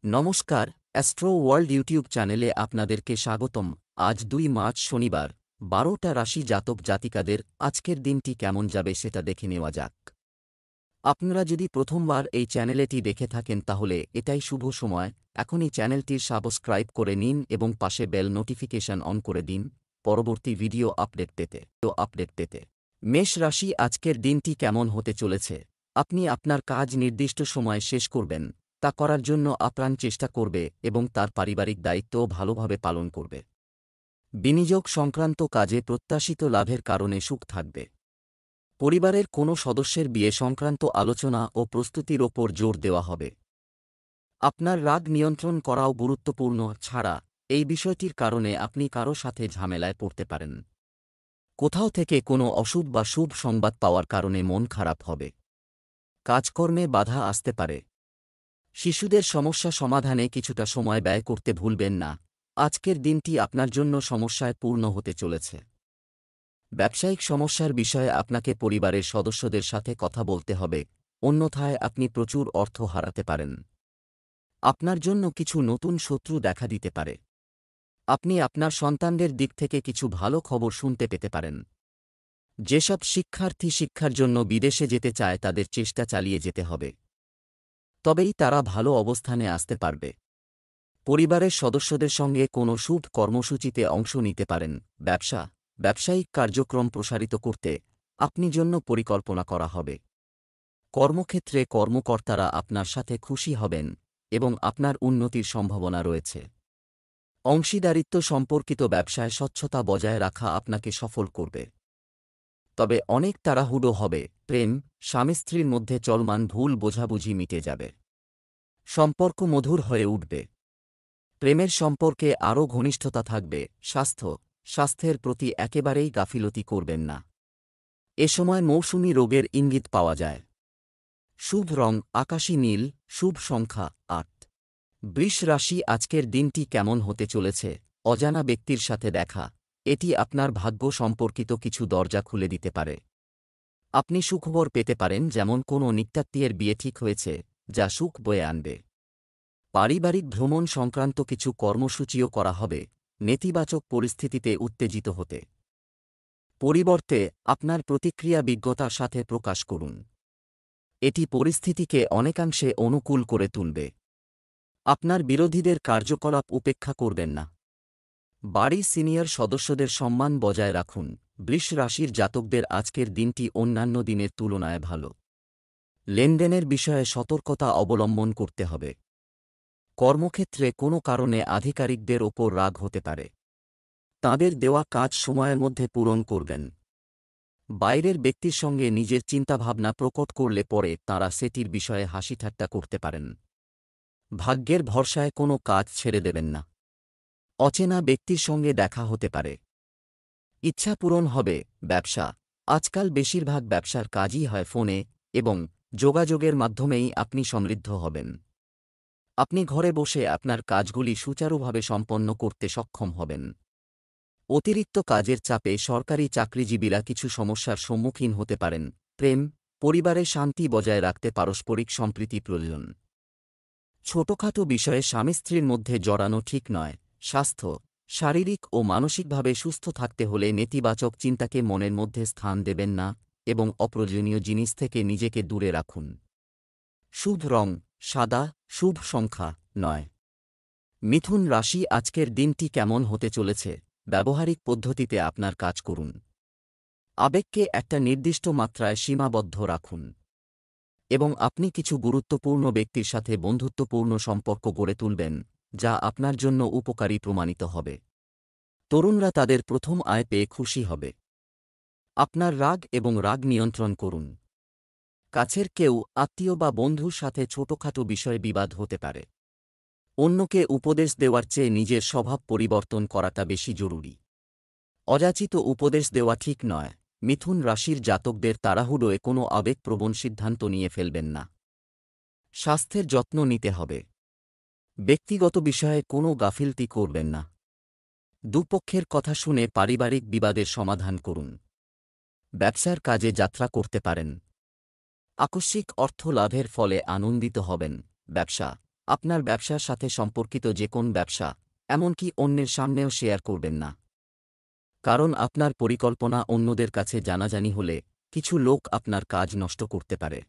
নমস্কার, astro world YouTube চ্যানেলে আপনাদেরকে স্বাগতম। আজ ২ মার্চ শনিবার, ১২টা রাশি জাতক জাতিকাদের আজকের দিনটি কেমন যাবে সেটা দেখে নেওয়া যাক। আপনারা যদি প্রথমবার এই চ্যানেলটি দেখে থাকেন তাহলে এটাই শুভ সময়। এখনই চ্যানেলটির সাবস্ক্রাইব করে নিন এবং পাশে বেল নোটিফিকেশন অন করে দিন পরবর্তী ভিডিও আপডেট পেতে। মেষ রাশি, আজকের দিনটি কেমন হতে চলেছে? আপনি আপনার কাজ নির্দিষ্ট সময়ে শেষ করবেন, তা করার জন্য আপ্রাণ চেষ্টা করবে এবং তার পারিবারিক দায়িত্বও ভালোভাবে পালন করবে। বিনিয়োগ সংক্রান্ত কাজে প্রত্যাশিত লাভের কারণে সুখ থাকবে। পরিবারের কোনো সদস্যের বিয়ে সংক্রান্ত আলোচনা ও প্রস্তুতির ওপর জোর দেওয়া হবে। আপনার রাগ নিয়ন্ত্রণ করাও গুরুত্বপূর্ণ, ছাড়া এই বিষয়টির কারণে আপনি কারো সাথে ঝামেলায় পড়তে পারেন। কোথাও থেকে কোনো অশুভ বা শুভ সংবাদ পাওয়ার কারণে মন খারাপ হবে। কাজকর্মে বাধা আসতে পারে। শিশুদের সমস্যা সমাধানে কিছুটা সময় ব্যয় করতে ভুলবেন না। আজকের দিনটি আপনার জন্য সমস্যায় পূর্ণ হতে চলেছে। ব্যবসায়িক সমস্যার বিষয়ে আপনাকে পরিবারের সদস্যদের সাথে কথা বলতে হবে, অন্যথায় আপনি প্রচুর অর্থ হারাতে পারেন। আপনার জন্য কিছু নতুন শত্রু দেখা দিতে পারে। আপনি আপনার সন্তানদের দিক থেকে কিছু ভালো খবর শুনতে পেতে পারেন। যেসব শিক্ষার্থী শিক্ষার জন্য বিদেশে যেতে চায় তাদের চেষ্টা চালিয়ে যেতে হবে, তবেই তারা ভালো অবস্থানে আসতে পারবে। পরিবারের সদস্যদের সঙ্গে কোনো শুভ কর্মসূচিতে অংশ নিতে পারেন। ব্যবসায়িক কার্যক্রম প্রসারিত করতে আপনি জন্য পরিকল্পনা করা হবে। কর্মক্ষেত্রে কর্মকর্তারা আপনার সাথে খুশি হবেন এবং আপনার উন্নতির সম্ভাবনা রয়েছে। অংশীদারিত্ব সম্পর্কিত ব্যবসায় স্বচ্ছতা বজায় রাখা আপনাকে সফল করবে। তবে অনেক তাড়াহুড়ো হবে। প্রেম, স্বামী স্ত্রীর মধ্যে চলমান ভুল বোঝাবুঝি মিটে যাবে। সম্পর্ক মধুর হয়ে উঠবে। প্রেমের সম্পর্কে আরও ঘনিষ্ঠতা থাকবে। স্বাস্থ্যের প্রতি একেবারেই গাফিলতি করবেন না। এ সময় মৌসুমী রোগের ইঙ্গিত পাওয়া যায়। শুভ রং আকাশী নীল, শুভ সংখ্যা ৮। বৃষ রাশি, আজকের দিনটি কেমন হতে চলেছে? অজানা ব্যক্তির সাথে দেখা, এটি আপনার ভাগ্য সম্পর্কিত কিছু দরজা খুলে দিতে পারে। আপনি সুখবর পেতে পারেন, যেমন কোনো নিকটাত্মীয়ের বিয়ে ঠিক হয়েছে, যা সুখ বয়ে আনবে। পারিবারিক ভ্রমণ সংক্রান্ত কিছু কর্মসূচিও করা হবে। নেতিবাচক পরিস্থিতিতে উত্তেজিত হতে পরিবর্তে আপনার প্রতিক্রিয়া বিজ্ঞতার সাথে প্রকাশ করুন। এটি পরিস্থিতিকে অনেকাংশে অনুকূল করে তুলবে। আপনার বিরোধীদের কার্যকলাপ উপেক্ষা করবেন না। বাড়ির সিনিয়র সদস্যদের সম্মান বজায় রাখুন। বৃষ রাশির জাতকদের আজকের দিনটি অন্যান্য দিনের তুলনায় ভালো। লেনদেনের বিষয়ে সতর্কতা অবলম্বন করতে হবে। কর্মক্ষেত্রে কোনো কারণে আধিকারিকদের ওপর রাগ হতে পারে। তাঁদের দেওয়া কাজ সময়ের মধ্যে পূরণ করবেন। বাইরের ব্যক্তির সঙ্গে নিজের চিন্তাভাবনা প্রকট করলে পরে তাঁরা সেটির বিষয়ে হাসিঠাট্টা করতে পারেন। ভাগ্যের ভরসায় কোনো কাজ ছেড়ে দেবেন না। অচেনা ব্যক্তির সঙ্গে দেখা হতে পারে। ইচ্ছা পূরণ হবে। আজকাল বেশিরভাগ ব্যবসার কাজই হয় ফোনে এবং যোগাযোগের মাধ্যমেই আপনি সমৃদ্ধ হবেন। আপনি ঘরে বসে আপনার কাজগুলি সুচারুভাবে সম্পন্ন করতে সক্ষম হবেন। অতিরিক্ত কাজের চাপে সরকারি চাকরিজীবীরা কিছু সমস্যার সম্মুখীন হতে পারেন। প্রেম, পরিবারে শান্তি বজায় রাখতে পারস্পরিক সম্প্রীতি প্রয়োজন। ছোটখাটো বিষয়ে স্বামী স্ত্রীর মধ্যে জড়ানো ঠিক নয়। স্বাস্থ্য, শারীরিক ও মানসিকভাবে সুস্থ থাকতে হলে নেতিবাচক চিন্তাকে মনের মধ্যে স্থান দেবেন না এবং অপ্রয়োজনীয় জিনিস থেকে নিজেকে দূরে রাখুন। শুভ রং সাদা, শুভ সংখ্যা ৯। মিথুন রাশি, আজকের দিনটি কেমন হতে চলেছে? ব্যবহারিক পদ্ধতিতে আপনার কাজ করুন। আবেগকে একটা নির্দিষ্ট মাত্রায় সীমাবদ্ধ রাখুন এবং আপনি কিছু গুরুত্বপূর্ণ ব্যক্তির সাথে বন্ধুত্বপূর্ণ সম্পর্ক গড়ে তুলবেন, যা আপনার জন্য উপকারী প্রমাণিত হবে। তরুণরা তাদের প্রথম আয় পেয়ে খুশি হবে। আপনার রাগ নিয়ন্ত্রণ করুন। কাছের কেউ, আত্মীয় বা বন্ধুর সাথে ছোটখাটো বিষয়ে বিবাদ হতে পারে। অন্যকে উপদেশ দেওয়ার চেয়ে নিজের স্বভাব পরিবর্তন করাটা বেশি জরুরি। অযাচিত উপদেশ দেওয়া ঠিক নয়। মিথুন রাশির জাতকদের তাড়াহুড়োয় কোনো আবেগপ্রবণ সিদ্ধান্ত নিয়ে ফেলবেন না। স্বাস্থ্যের যত্ন নিতে হবে। ব্যক্তিগত বিষয়ে কোনো গাফিলতি করবেন না। দুপক্ষের কথা শুনে পারিবারিক বিবাদের সমাধান করুন। ব্যবসার কাজে যাত্রা করতে পারেন। আকস্মিক অর্থ লাভের ফলে আনন্দিত হবেন। আপনার ব্যবসার সাথে সম্পর্কিত যে কোন ব্যবসা, এমনকি অন্যের সামনেও শেয়ার করবেন না। কারণ আপনার পরিকল্পনা অন্যদের কাছে জানাজানি হলে কিছু লোক আপনার কাজ নষ্ট করতে পারে।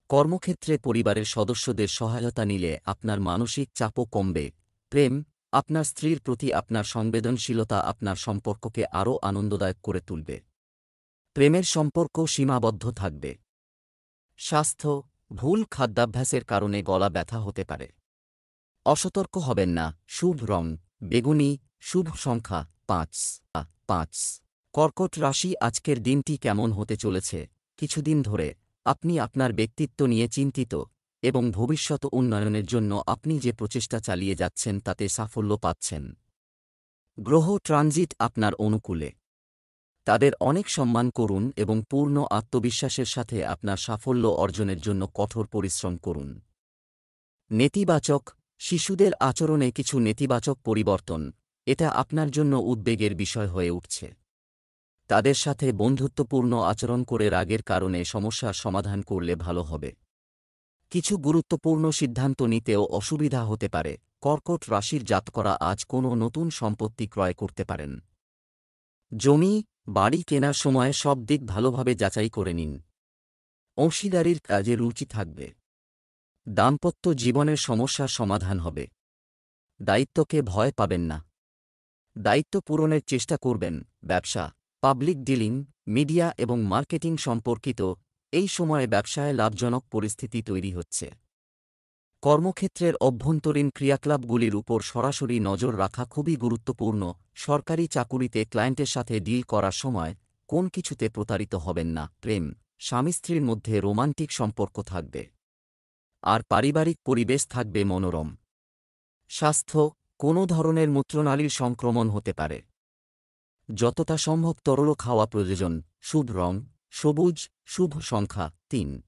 কর্মক্ষেত্রে পরিবারের সদস্যদের সহায়তা নিলে আপনার মানসিক চাপও কমবে। প্রেম, আপনার স্ত্রীর প্রতি আপনার সংবেদনশীলতা আপনার সম্পর্ককে আরও আনন্দদায়ক করে তুলবে। প্রেমের সম্পর্ক সীমাবদ্ধ থাকবে। স্বাস্থ্য, ভুল খাদ্যাভ্যাসের কারণে গলা ব্যথা হতে পারে। অসতর্ক হবেন না। শুভ রং বেগুনি, শুভ সংখ্যা ৫। কর্কট রাশি আজকের দিনটি কেমন হতে চলেছে? কিছুদিন ধরে আপনি আপনার ব্যক্তিত্ব নিয়ে চিন্তিত এবং ভবিষ্যৎ উন্নয়নের জন্য আপনি যে প্রচেষ্টা চালিয়ে যাচ্ছেন তাতে সাফল্য পাচ্ছেন। গ্রহ ট্রানজিট আপনার অনুকূলে। তাদের অনেক সম্মান করুন এবং পূর্ণ আত্মবিশ্বাসের সাথে আপনার সাফল্য অর্জনের জন্য কঠোর পরিশ্রম করুন। নেতিবাচক, শিশুদের আচরণে কিছু নেতিবাচক পরিবর্তন, এটা আপনার জন্য উদ্বেগের বিষয় হয়ে উঠছে। তাদের সাথে বন্ধুত্বপূর্ণ আচরণ করে রাগের কারণে সমস্যার সমাধান করলে ভালো হবে। কিছু গুরুত্বপূর্ণ সিদ্ধান্ত নিতেও অসুবিধা হতে পারে। কর্কট রাশির জাতকরা আজ কোনো নতুন সম্পত্তি ক্রয় করতে পারেন। জমি, বাড়ি কেনার সময় সব দিক ভালোভাবে যাচাই করে নিন। অংশীদারির কাজে রুচি থাকবে। দাম্পত্য জীবনের সমস্যার সমাধান হবে। দায়িত্বকে ভয় পাবেন না। দায়িত্ব পূরণের চেষ্টা করবেন। ব্যবসা, পাবলিক ডিলিং, মিডিয়া এবং মার্কেটিং সম্পর্কিত এই সময়ে ব্যবসায় লাভজনক পরিস্থিতি তৈরি হচ্ছে। কর্মক্ষেত্রের অভ্যন্তরীণ ক্রিয়াকলাপগুলির উপর সরাসরি নজর রাখা খুবই গুরুত্বপূর্ণ। সরকারি চাকুরিতে ক্লায়েন্টের সাথে ডিল করার সময় কোন কিছুতে প্রতারিত হবেন না। প্রেম, স্বামী স্ত্রীর মধ্যে রোমান্টিক সম্পর্ক থাকবে। আর পারিবারিক পরিবেশ থাকবে মনোরম। স্বাস্থ্য, কোনো ধরনের মূত্রনালীর সংক্রমণ হতে পারে। যতটা সম্ভব তরল খাওয়া প্রয়োজন। শুভ রং সবুজ, শুভ সংখ্যা ৩।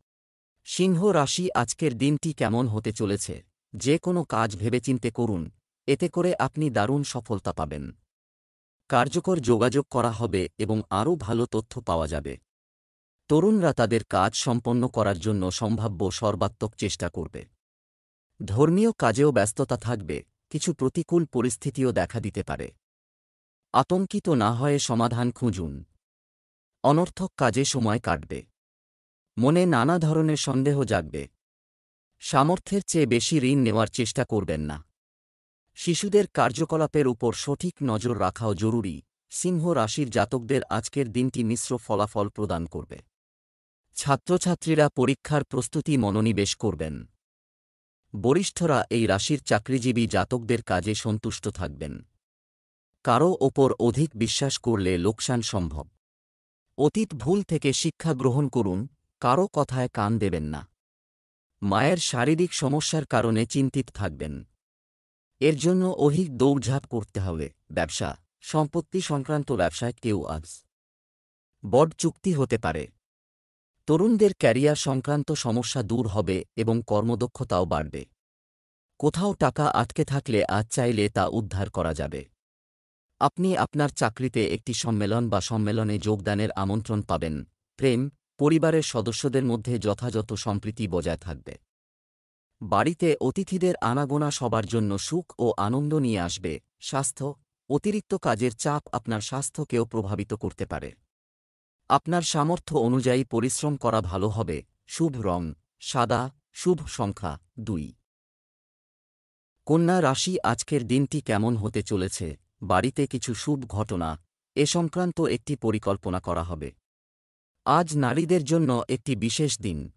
সিংহ রাশি আজকের দিনটি কেমন হতে চলেছে? যে কোনো কাজ ভেবেচিন্তে করুন, এতে করে আপনি দারুণ সফলতা পাবেন। কার্যকর যোগাযোগ করা হবে এবং আরও ভালো তথ্য পাওয়া যাবে। তরুণরা তাদের কাজ সম্পন্ন করার জন্য সম্ভাব্য সর্বাত্মক চেষ্টা করবে। ধর্মীয় কাজেও ব্যস্ততা থাকবে। কিছু প্রতিকূল পরিস্থিতিও দেখা দিতে পারে। আতঙ্কিত না হয়ে সমাধান খুঁজুন। অনর্থক কাজে সময় কাটবে। মনে নানা ধরনের সন্দেহ জাগবে। সামর্থ্যের চেয়ে বেশি ঋণ নেওয়ার চেষ্টা করবেন না। শিশুদের কার্যকলাপের উপর সঠিক নজর রাখাও জরুরি। সিংহ রাশির জাতকদের আজকের দিনটি মিশ্র ফলাফল প্রদান করবে। ছাত্রছাত্রীরা পরীক্ষার প্রস্তুতি মনোনিবেশ করবেন। বরিষ্ঠরা এই রাশির চাকরিজীবী জাতকদের কাজে সন্তুষ্ট থাকবেন। কারও ওপর অধিক বিশ্বাস করলে লোকসান সম্ভব। অতীত ভুল থেকে শিক্ষা গ্রহণ করুন, কারও কথায় কান দেবেন না। মায়ের শারীরিক সমস্যার কারণে চিন্তিত থাকবেন। এর জন্য অধিক দৌড়ঝাঁপ করতে হবে। ব্যবসা, সম্পত্তি সংক্রান্ত ব্যবসায় কেউ আজ বড় চুক্তি হতে পারে। তরুণদের ক্যারিয়ার সংক্রান্ত সমস্যা দূর হবে এবং কর্মদক্ষতাও বাড়বে। কোথাও টাকা আটকে থাকলে আজ চাইলে তা উদ্ধার করা যাবে। আপনি আপনার চাকরিতে একটি সম্মেলন বা সম্মেলনে যোগদানের আমন্ত্রণ পাবেন। প্রেম, পরিবারের সদস্যদের মধ্যে যথাযথ সম্প্রীতি বজায় থাকবে। বাড়িতে অতিথিদের আনাগোনা সবার জন্য সুখ ও আনন্দ নিয়ে আসবে। স্বাস্থ্য, অতিরিক্ত কাজের চাপ আপনার স্বাস্থ্যকেও প্রভাবিত করতে পারে। আপনার সামর্থ্য অনুযায়ী পরিশ্রম করা ভালো হবে। শুভ রং সাদা, শুভ সংখ্যা ২। কন্যা রাশি আজকের দিনটি কেমন হতে চলেছে? বাড়িতে কিছু শুভ ঘটনা এ সংক্রান্ত একটি পরিকল্পনা করা হবে। আজ নারীদের জন্য একটি বিশেষ দিন।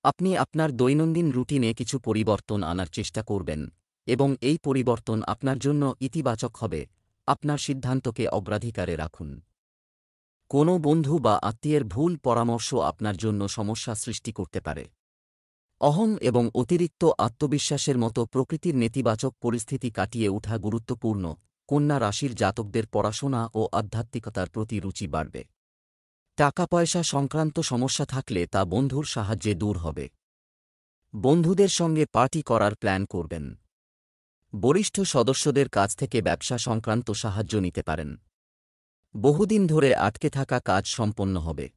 আপনি আপনার দৈনন্দিন রুটিনে কিছু পরিবর্তন আনার চেষ্টা করবেন এবং এই পরিবর্তন আপনার জন্য ইতিবাচক হবে। আপনার সিদ্ধান্তকে অগ্রাধিকারে রাখুন। কোনো বন্ধু বা আত্মীয়ের ভুল পরামর্শ আপনার জন্য সমস্যা সৃষ্টি করতে পারে। অহং এবং অতিরিক্ত আত্মবিশ্বাসের মতো প্রকৃতির নেতিবাচক পরিস্থিতি কাটিয়ে ওঠা গুরুত্বপূর্ণ। কন্যা রাশির জাতকদের পড়াশোনা ও আধ্যাত্মিকতার প্রতি রুচি বাড়বে। টাকা পয়সা সংক্রান্ত সমস্যা থাকলে তা বন্ধুর সাহায্যে দূর হবে। বন্ধুদের সঙ্গে পার্টি করার প্ল্যান করবেন। বরিষ্ঠ সদস্যদের কাছ থেকে ব্যবসা সংক্রান্ত সাহায্য নিতে পারেন। বহুদিন ধরে আটকে থাকা কাজ সম্পন্ন হবে।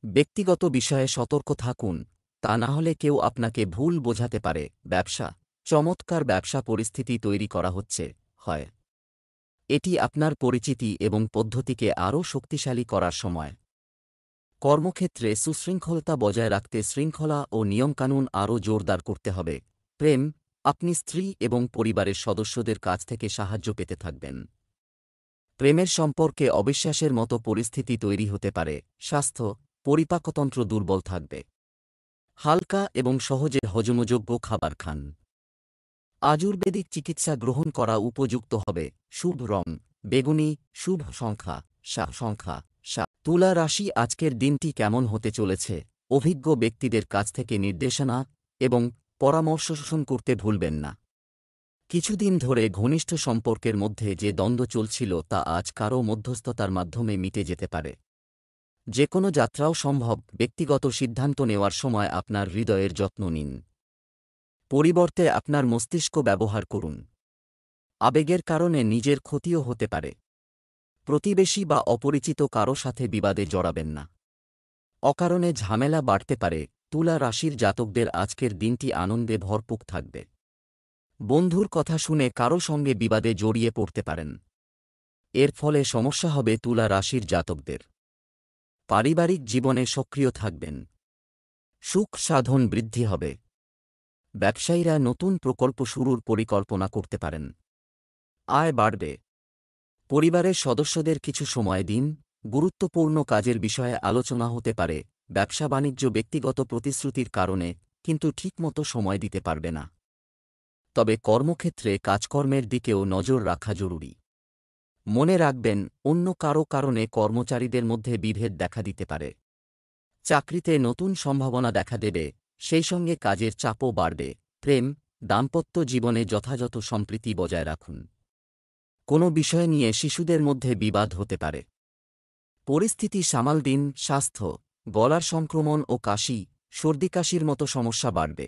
ব্যক্তিগত বিষয়ে সতর্ক থাকুন। তা না হলে কেউ আপনাকে ভুল বোঝাতে পারে। ব্যবসা, চমৎকার ব্যবসা পরিস্থিতি তৈরি করা হচ্ছে হয়। এটি আপনার পরিচিতি এবং পদ্ধতিকে আরও শক্তিশালী করার সময়। কর্মক্ষেত্রে সুশৃঙ্খলতা বজায় রাখতে শৃঙ্খলা ও নিয়মকানুন আরও জোরদার করতে হবে। প্রেম, আপনি স্ত্রী এবং পরিবারের সদস্যদের কাছ থেকে সাহায্য পেতে থাকবেন। প্রেমের সম্পর্কে অবিশ্বাসের মতো পরিস্থিতি তৈরি হতে পারে। স্বাস্থ্য, পরিপাকতন্ত্র দুর্বল থাকবে। হালকা এবং সহজে হজমযোগ্য খাবার খান। আয়ুর্বেদিক চিকিৎসা গ্রহণ করা উপযুক্ত হবে। শুভ রং বেগুনি, শুভ সংখ্যা তুলা রাশি আজকের দিনটি কেমন হতে চলেছে? অভিজ্ঞ ব্যক্তিদের কাছ থেকে নির্দেশনা এবং পরামর্শ শোষণ করতে ভুলবেন না। কিছুদিন ধরে ঘনিষ্ঠ সম্পর্কের মধ্যে যে দ্বন্দ্ব চলছিল তা আজ কারও মধ্যস্থতার মাধ্যমে মিটে যেতে পারে। যে কোনো যাত্রাও সম্ভব। ব্যক্তিগত সিদ্ধান্ত নেওয়ার সময় আপনার হৃদয়ের যত্ন নিন। পরিবর্তে আপনার মস্তিষ্ক ব্যবহার করুন। আবেগের কারণে নিজের ক্ষতিও হতে পারে। প্রতিবেশী বা অপরিচিত কারো সাথে বিবাদে জড়াবেন না। অকারণে ঝামেলা বাড়তে পারে। তুলা রাশির জাতকদের আজকের দিনটি আনন্দে ভরপুর থাকবে। বন্ধুর কথা শুনে কারো সঙ্গে বিবাদে জড়িয়ে পড়তে পারেন। এর ফলে সমস্যা হবে তুলা রাশির জাতকদের। পারিবারিক জীবনে সক্রিয় থাকবেন। সুখ সাধন বৃদ্ধি হবে। ব্যবসায়ীরা নতুন প্রকল্প শুরুর পরিকল্পনা করতে পারেন। আয় বাড়বে। পরিবারের সদস্যদের কিছু সময় দিন। গুরুত্বপূর্ণ কাজের বিষয়ে আলোচনা হতে পারে। ব্যবসা বাণিজ্য ব্যক্তিগত প্রতিশ্রুতির কারণে কিন্তু ঠিকমতো সময় দিতে পারবে না। তবে কর্মক্ষেত্রে কাজকর্মের দিকেও নজর রাখা জরুরি। মনে রাখবেন, অন্য কারো কারণে কর্মচারীদের মধ্যে বিভেদ দেখা দিতে পারে। চাকরিতে নতুন সম্ভাবনা দেখা দেবে, সেই সঙ্গে কাজের চাপও বাড়বে। প্রেম, দাম্পত্য জীবনে যথাযথ সম্প্রীতি বজায় রাখুন। কোনো বিষয় নিয়ে শিশুদের মধ্যে বিবাদ হতে পারে। পরিস্থিতি সামাল দিন। স্বাস্থ্য, গলার সংক্রমণ ও কাশি, সর্দিকাশির মতো সমস্যা বাড়বে।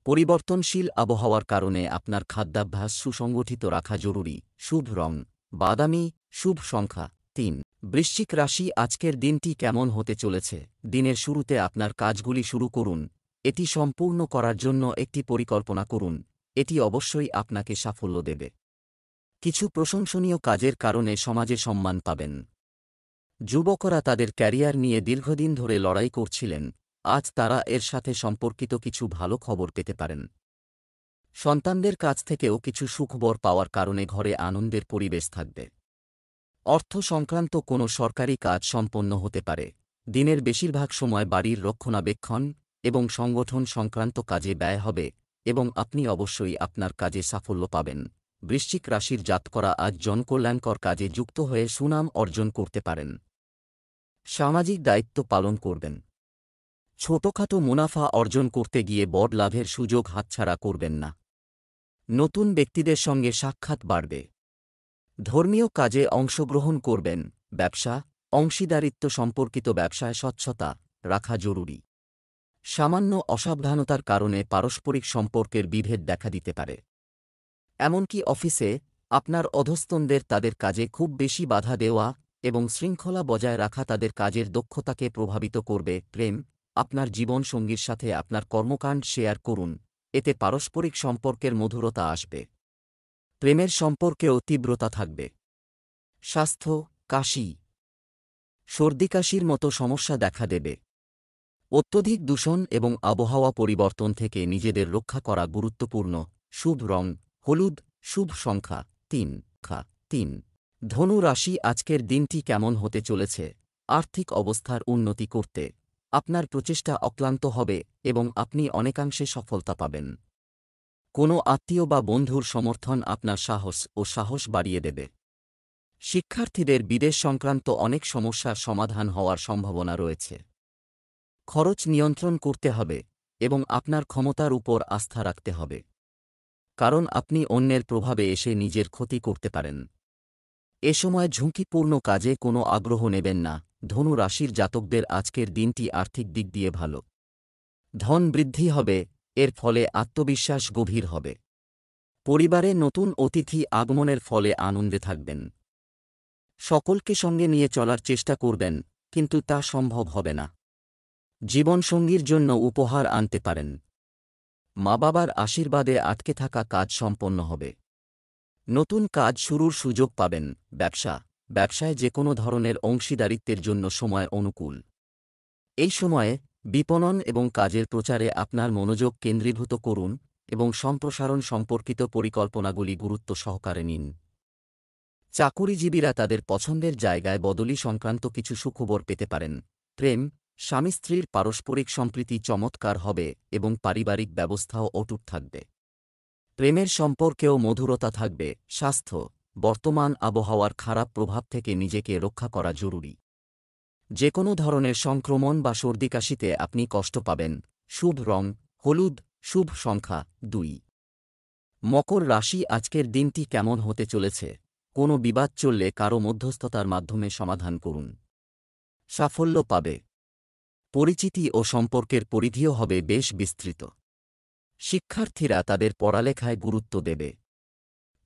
পরিবর্তনশীল আবহাওয়ার কারণে আপনার খাদ্যাভ্যাস সুসংগঠিত রাখা জরুরি। শুভ রং বাদামি, শুভ সংখ্যা ৩। বৃশ্চিক রাশি আজকের দিনটি কেমন হতে চলেছে? দিনের শুরুতে আপনার কাজগুলি শুরু করুন। এটি সম্পূর্ণ করার জন্য একটি পরিকল্পনা করুন। এটি অবশ্যই আপনাকে সাফল্য দেবে। কিছু প্রশংসনীয় কাজের কারণে সমাজে সম্মান পাবেন। যুবকরা তাদের ক্যারিয়ার নিয়ে দীর্ঘদিন ধরে লড়াই করছিলেন, আজ তারা এর সাথে সম্পর্কিত কিছু ভালো খবর পেতে পারেন। সন্তানদের কাছ থেকেও কিছু সুখবর পাওয়ার কারণে ঘরে আনন্দের পরিবেশ থাকবে। অর্থ সংক্রান্ত কোনো সরকারি কাজ সম্পন্ন হতে পারে। দিনের বেশিরভাগ সময় বাড়ির রক্ষণাবেক্ষণ এবং সংগঠন সংক্রান্ত কাজে ব্যয় হবে এবং আপনি অবশ্যই আপনার কাজে সাফল্য পাবেন। বৃশ্চিক রাশির জাতকরা আজ জনকল্যাণকর কাজে যুক্ত হয়ে সুনাম অর্জন করতে পারেন। সামাজিক দায়িত্ব পালন করবেন। ছোটখাটো মুনাফা অর্জন করতে গিয়ে বড় লাভের সুযোগ হাতছাড়া করবেন না। নতুন ব্যক্তিদের সঙ্গে সাক্ষাৎ বাড়বে। ধর্মীয় কাজে অংশগ্রহণ করবেন। ব্যবসা, অংশীদারিত্ব সম্পর্কিত ব্যবসায় স্বচ্ছতা রাখা জরুরি। সামান্য অসাবধানতার কারণে পারস্পরিক সম্পর্কের বিভেদ দেখা দিতে পারে। এমনকি অফিসে আপনার অধস্তনদের তাদের কাজে খুব বেশি বাধা দেওয়া এবং শৃঙ্খলা বজায় রাখা তাদের কাজের দক্ষতাকে প্রভাবিত করবে। প্রেম, আপনার জীবনসঙ্গীর সাথে আপনার কর্মকাণ্ড শেয়ার করুন, এতে পারস্পরিক সম্পর্কের মধুরতা আসবে। প্রেমের সম্পর্কেও তীব্রতা থাকবে। স্বাস্থ্য, কাশি, সর্দিকাশির মতো সমস্যা দেখা দেবে। অত্যধিক দূষণ এবং আবহাওয়া পরিবর্তন থেকে নিজেদের রক্ষা করা গুরুত্বপূর্ণ। শুভ রং হলুদ, শুভ সংখ্যা ৩। ধনু রাশি আজকের দিনটি কেমন হতে চলেছে? আর্থিক অবস্থার উন্নতি করতে আপনার প্রচেষ্টা অক্লান্ত হবে এবং আপনি অনেকাংশে সফলতা পাবেন। কোনো আত্মীয় বা বন্ধুর সমর্থন আপনার সাহস বাড়িয়ে দেবে। শিক্ষার্থীদের বিদেশ সংক্রান্ত অনেক সমস্যার সমাধান হওয়ার সম্ভাবনা রয়েছে। খরচ নিয়ন্ত্রণ করতে হবে এবং আপনার ক্ষমতার উপর আস্থা রাখতে হবে, কারণ আপনি অন্যের প্রভাবে এসে নিজের ক্ষতি করতে পারেন। এ সময় ঝুঁকিপূর্ণ কাজে কোনো আগ্রহ নেবেন না। ধনু রাশির জাতকদের আজকের দিনটি আর্থিক দিক দিয়ে ভালো। ধন বৃদ্ধি হবে, এর ফলে আত্মবিশ্বাস গভীর হবে। পরিবারে নতুন অতিথি আগমনের ফলে আনন্দে থাকবেন। সকলকে সঙ্গে নিয়ে চলার চেষ্টা করবেন, কিন্তু তা সম্ভব হবে না। জীবনসঙ্গীর জন্য উপহার আনতে পারেন। মা বাবার আশীর্বাদে আটকে থাকা কাজ সম্পন্ন হবে। নতুন কাজ শুরুর সুযোগ পাবেন। ব্যবসায় যে কোনো ধরনের অংশীদারিত্বের জন্য সময় অনুকূল। এই সময়ে বিপণন এবং কাজের প্রচারে আপনার মনোযোগ কেন্দ্রীভূত করুন এবং সম্প্রসারণ সম্পর্কিত পরিকল্পনাগুলি গুরুত্ব সহকারে নিন। চাকুরিজীবীরা তাদের পছন্দের জায়গায় বদলি সংক্রান্ত কিছু সুখবর পেতে পারেন। প্রেম, স্বামী স্ত্রীর পারস্পরিক সম্প্রীতি চমৎকার হবে এবং পারিবারিক ব্যবস্থাও অটুট থাকবে। প্রেমের সম্পর্কেও মধুরতা থাকবে। স্বাস্থ্য, বর্তমান আবহাওয়ার খারাপ প্রভাব থেকে নিজেকে রক্ষা করা জরুরি। যে কোনো ধরনের সংক্রমণ বা সর্দিকাশিতে আপনি কষ্ট পাবেন। শুভ রং হলুদ, শুভ সংখ্যা 2। মকর রাশি আজকের দিনটি কেমন হতে চলেছে? কোনো বিবাদ চললে কারো মধ্যস্থতার মাধ্যমে সমাধান করুন। সাফল্য পাবে। পরিচিতি ও সম্পর্কের পরিধিও হবে বেশ বিস্তৃত। শিক্ষার্থীরা তাদের পড়ালেখায় গুরুত্ব দেবে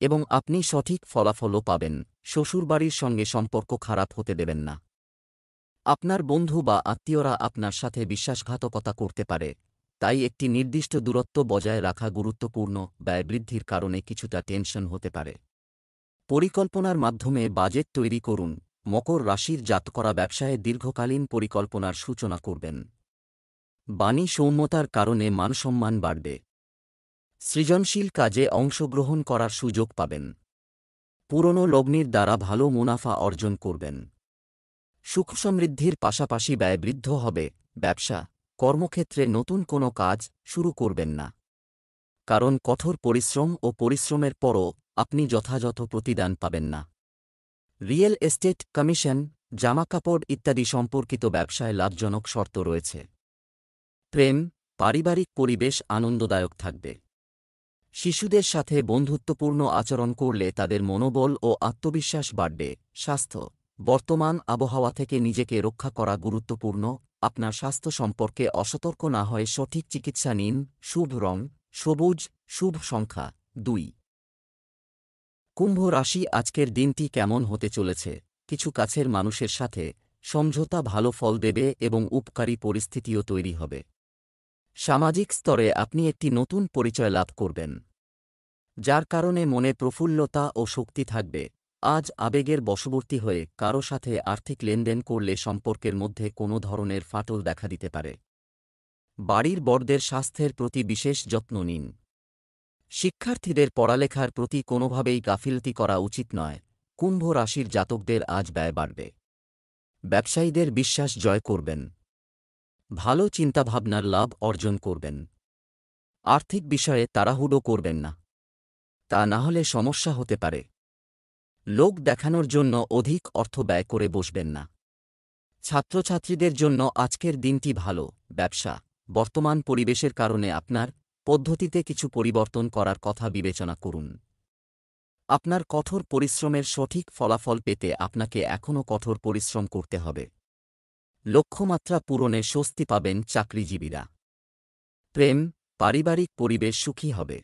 এবং আপনি সঠিক ফলাফলও পাবেন। শ্বশুরবাড়ির সঙ্গে সম্পর্ক খারাপ হতে দেবেন না। আপনার বন্ধু বা আত্মীয়রা আপনার সাথে বিশ্বাসঘাতকতা করতে পারে, তাই একটি নির্দিষ্ট দূরত্ব বজায় রাখা গুরুত্বপূর্ণ। ব্যয় বৃদ্ধির কারণে কিছুটা টেনশন হতে পারে। পরিকল্পনার মাধ্যমে বাজেট তৈরি করুন। মকর রাশির জাতকরা ব্যবসায়ে দীর্ঘকালীন পরিকল্পনার সূচনা করবেন। বাণী সৌম্যতার কারণে মানসম্মান বাড়বে। সৃজনশীল কাজে অংশগ্রহণ করার সুযোগ পাবেন। পুরনো লগ্নির দ্বারা ভালো মুনাফা অর্জন করবেন। সুখ সমৃদ্ধির পাশাপাশি ব্যয় বৃদ্ধ হবে। ব্যবসা, কর্মক্ষেত্রে নতুন কোনো কাজ শুরু করবেন না, কারণ কঠোর পরিশ্রম ও পরিশ্রমের পরও আপনি যথাযথ প্রতিদান পাবেন না। রিয়েল এস্টেট, কমিশন, জামাকাপড় ইত্যাদি সম্পর্কিত ব্যবসায় লাভজনক শর্ত রয়েছে। প্রেম, পারিবারিক পরিবেশ আনন্দদায়ক থাকবে। শিশুদের সাথে বন্ধুত্বপূর্ণ আচরণ করলে তাদের মনোবল ও আত্মবিশ্বাস বাড়বে। স্বাস্থ্য, বর্তমান আবহাওয়া থেকে নিজেকে রক্ষা করা গুরুত্বপূর্ণ। আপনার স্বাস্থ্য সম্পর্কে অসতর্ক না হয়ে সঠিক চিকিৎসা নিন। শুভ রং সবুজ, শুভ সংখ্যা 2। কুম্ভ রাশি আজকের দিনটি কেমন হতে চলেছে? কিছু কাছের মানুষের সাথে সমঝোতা ভালো ফল দেবে এবং উপকারী পরিস্থিতিও তৈরি হবে। সামাজিক স্তরে আপনি একটি নতুন পরিচয় লাভ করবেন, যার কারণে মনে প্রফুল্লতা ও শক্তি থাকবে। আজ আবেগের বশবর্তী হয়ে কারো সাথে আর্থিক লেনদেন করলে সম্পর্কের মধ্যে কোনো ধরনের ফাটল দেখা দিতে পারে। বাড়ির বড়দের স্বাস্থ্যের প্রতি বিশেষ যত্ন নিন। শিক্ষার্থীদের পড়ালেখার প্রতি কোনোভাবেই গাফিলতি করা উচিত নয়। কুম্ভ রাশির জাতকদের আজ ব্যয় বাড়বে। ব্যবসায়ীদের বিশ্বাস জয় করবেন। ভালো চিন্তাভাবনার লাভ অর্জন করবেন। আর্থিক বিষয়ে তাড়াহুড়ো করবেন না, তা না হলে সমস্যা হতে পারে। লোক দেখানোর জন্য অধিক অর্থ ব্যয় করে বসবেন না। ছাত্রছাত্রীদের জন্য আজকের দিনটি ভালো। ব্যবসা, বর্তমান পরিবেশের কারণে আপনার পদ্ধতিতে কিছু পরিবর্তন করার কথা বিবেচনা করুন। আপনার কঠোর পরিশ্রমের সঠিক ফলাফল পেতে আপনাকে এখনও কঠোর পরিশ্রম করতে হবে। লক্ষ্যমাত্রা পূরণে স্বস্তি পাবেন চাকরিজীবীরা। প্রেম, পারিবারিক পরিবেশ সুখী হবে।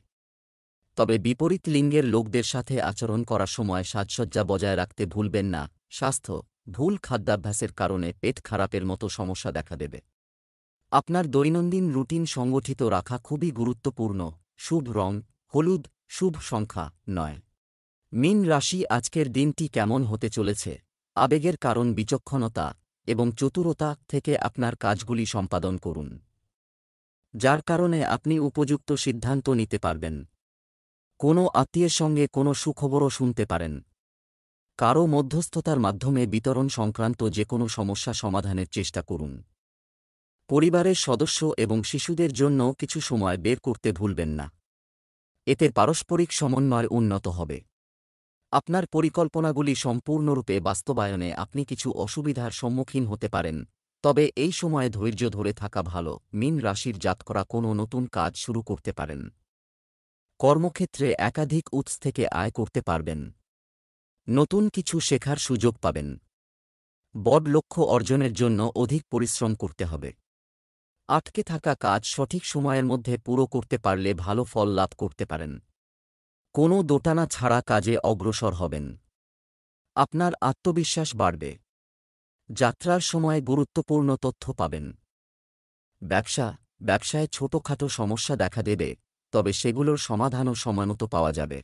তবে বিপরীত লিঙ্গের লোকদের সাথে আচরণ করার সময় সাজসজ্জা বজায় রাখতে ভুলবেন না। স্বাস্থ্য, ভুল খাদ্যাভ্যাসের কারণে পেট খারাপের মতো সমস্যা দেখা দেবে। আপনার দৈনন্দিন রুটিন সংগঠিত রাখা খুবই গুরুত্বপূর্ণ। শুভ রং হলুদ, শুভ সংখ্যা 9। মীন রাশি আজকের দিনটি কেমন হতে চলেছে? আবেগের কারণ বিচক্ষণতা এবং চতুরতা থেকে আপনার কাজগুলি সম্পাদন করুন, যার কারণে আপনি উপযুক্ত সিদ্ধান্ত নিতে পারবেন। কোনো আত্মীয়ের সঙ্গে কোনো সুখবরও শুনতে পারেন। কারও মধ্যস্থতার মাধ্যমে বিতরণ সংক্রান্ত যে কোনো সমস্যা সমাধানের চেষ্টা করুন। পরিবারের সদস্য এবং শিশুদের জন্য কিছু সময় বের করতে ভুলবেন না, এতে পারস্পরিক সমন্বয় উন্নত হবে। আপনার পরিকল্পনাগুলি সম্পূর্ণরূপে বাস্তবায়নে আপনি কিছু অসুবিধার সম্মুখীন হতে পারেন, তবে এই সময়ে ধৈর্য ধরে থাকা ভালো। মীন রাশির জাতকরা কোনো নতুন কাজ শুরু করতে পারেন। কর্মক্ষেত্রে একাধিক উৎস থেকে আয় করতে পারবেন। নতুন কিছু শেখার সুযোগ পাবেন। বড় লক্ষ্য অর্জনের জন্য অধিক পরিশ্রম করতে হবে। আটকে থাকা কাজ সঠিক সময়ের মধ্যে পুরো করতে পারলে ভালো ফল লাভ করতে পারেন। কোনো দোটানা ছাড়া কাজে অগ্রসর হবেন। আপনার আত্মবিশ্বাস বাড়বে। যাত্রার সময় গুরুত্বপূর্ণ তথ্য পাবেন। ব্যবসায় ছোটখাটো সমস্যা দেখা দেবে, তবে সেগুলোর সমাধানও সময়মতো পাওয়া যাবে।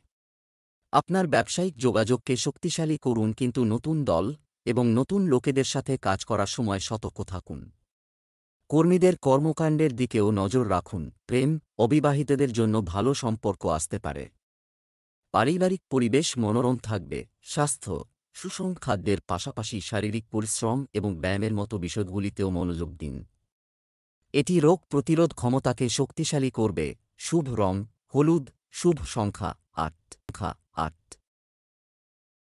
আপনার ব্যবসায়িক যোগাযোগকে শক্তিশালী করুন, কিন্তু নতুন দল এবং নতুন লোকেদের সাথে কাজ করার সময় সতর্ক থাকুন। কর্মীদের কর্মকাণ্ডের দিকেও নজর রাখুন। অবিবাহিতদের জন্য ভালো সম্পর্ক আসতে পারে। পারিবারিক পরিবেশ মনোরম থাকবে। স্বাস্থ্য, সুষম খাদ্যের পাশাপাশি শারীরিক পরিশ্রম এবং ব্যায়ামের মতো বিষয়গুলিতেও মনোযোগ দিন। এটি রোগ প্রতিরোধ ক্ষমতাকে শক্তিশালী করবে। শুভ রং হলুদ, শুভ সংখ্যা 8।